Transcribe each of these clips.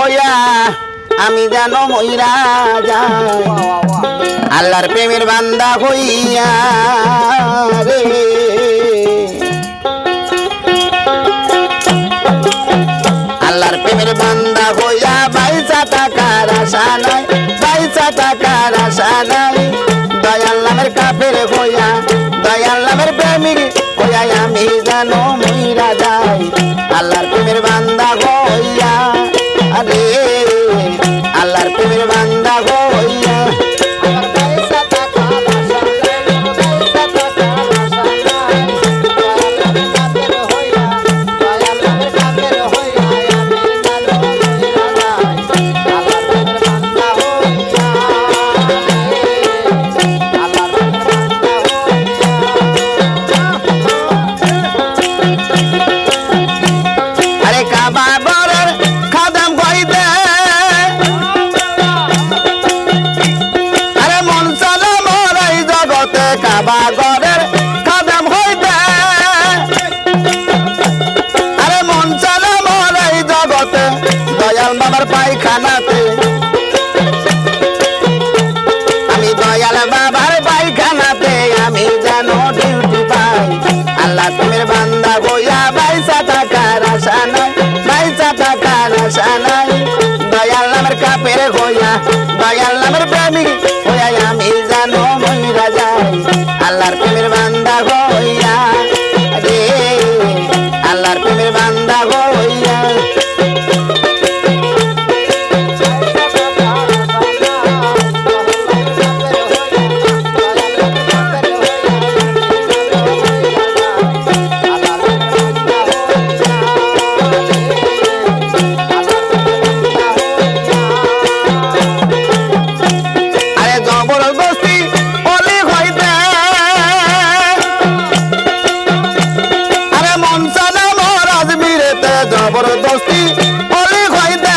হইয়া আমি যেন মইরা যাই আল্লাহর প্রেমের বান্দা হইয়া রে আল্লাহর প্রেমের বান্দা হইয়া পয়সা টাকার আশা নাই পয়সা টাকার আশা নাই দয়াল নামের কাফের হইয়া দয়াল নামের প্রেমিক হইয়া আমি যেন মইরা যাই আল্লাহর প্রেমের বান্দা হইয়া আরে আল্লাহর প্রেমের বান্দা হইয়া বাগরের কাদম হইবে আরে মন চলে মোর এই জগতে দয়াল বাবার পায়খানাতে আমি দয়াল বাবার পায়খানাতে আমি যেন ডিউটি পাই আল্লাহ প্রেমের বান্দা হইয়া পয়সা টাকার আশা নাই পয়সা টাকার আশা নাই দয়াল নামের কাপের হইয়া দয়াল নামের প্রেমিক হইয়া আমি যেন মইরা যাই আল্লাহর প্রেমের বান্দা হইয়া রে আল্লাহর প্রেমের বান্দা হইয়া আরে জবরদস্তি অলি হইতে আরে মন চালা মোর আজমিরেতে জবরদস্তি অলি হইতে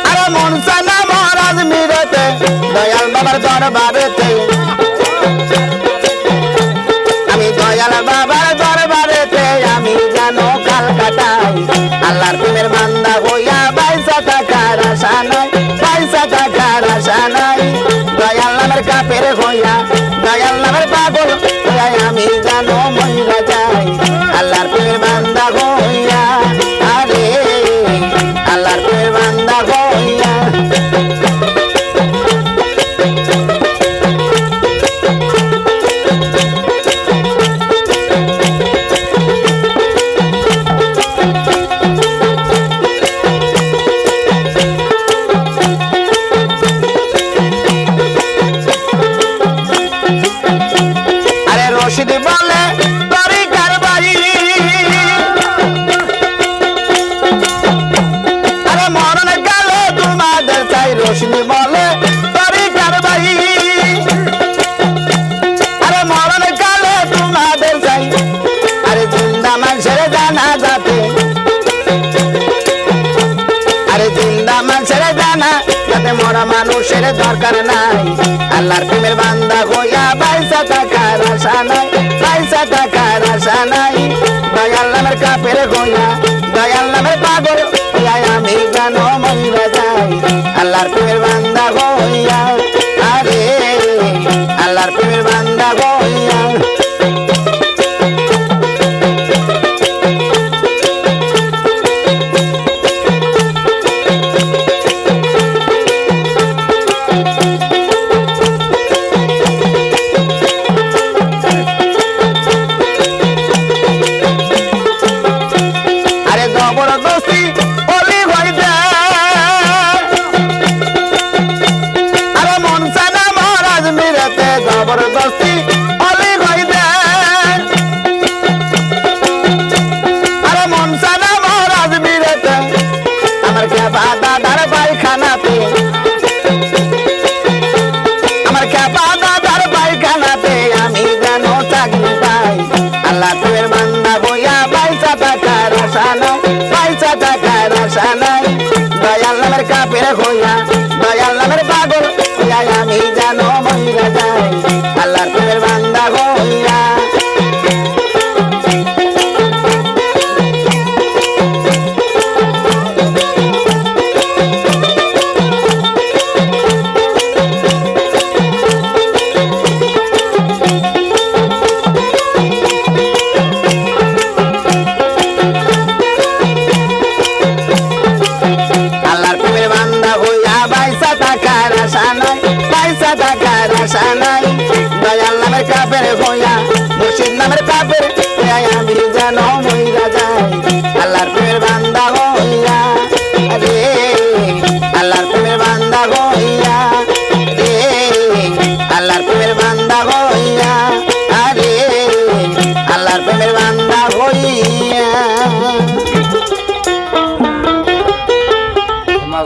আরে মন চালা মোর আজমিরেতে দয়াল বাবার দরবারেতে আমি দয়াল বাবার দরবারেতে আমি যেন কাল কাটাই আল্লাহর প্রেমের বান্দা হইয়া পয়সা টাকার আশা নাই পয়সা টাকার আশা নাই দয়াল নামের কাপের হইয়া দয়াল নামের পাগল হইয়া আমি যেন মইরা যাই আল্লাহর প্রেমের বান্দা হইয়া আরে আল্লাহর প্রেমের বান্দা হইয়া আরে রশিদ বলে তরিকার বাড়ি আরে মরণ কালে তোমাদের চাই রশিদ বলে তরিকার বাড়ি আরে মরণ কালে তোমাদের চাই আরে জিন্দা মানুষের জানা যাতে আরে জিন্দা মানুষের জানা যাতে মরা মানুষের দরকার নাই আল্লাহর প্রেমের বান্দা হইয়া পয়সা টাকার আশা নাই পয়সা টাকার আশা নাই দয়াল নামের কাপের হইয়া দয়াল নামের পাগল হইয়া আমি যেন মইরা যাই আল্লাহর প্রেমের বান্দা হইয়া আরে আল্লাহর প্রেমের বান্দা হইয়া আরে জবরদস্তি অলি হইতে আরে মন চালা মোর আজমিরেতে জবরদস্তি অলি হইতে আরে মন চালা মোর আজমিরেতে আমার খেপা দাদার পায়খানাতে আমার খেপা দাদার পায়খানাতে আমি যেন চাকরি পাই আল্লাহ প্রেমের বান্দা হইয়া পয়সা টাকার আশা নাই পয়সা টাকার আশা নাই দয়াল নামের কাপের হইয়া দয়াল নামের পাগল হইয়া আমি যেন মইরা যাই আল্লাহর প্রেমের বান্দা হইয়া আশা নাই দয়াল নামের কাফের হইয়া মুর্শিদ নামের কাফের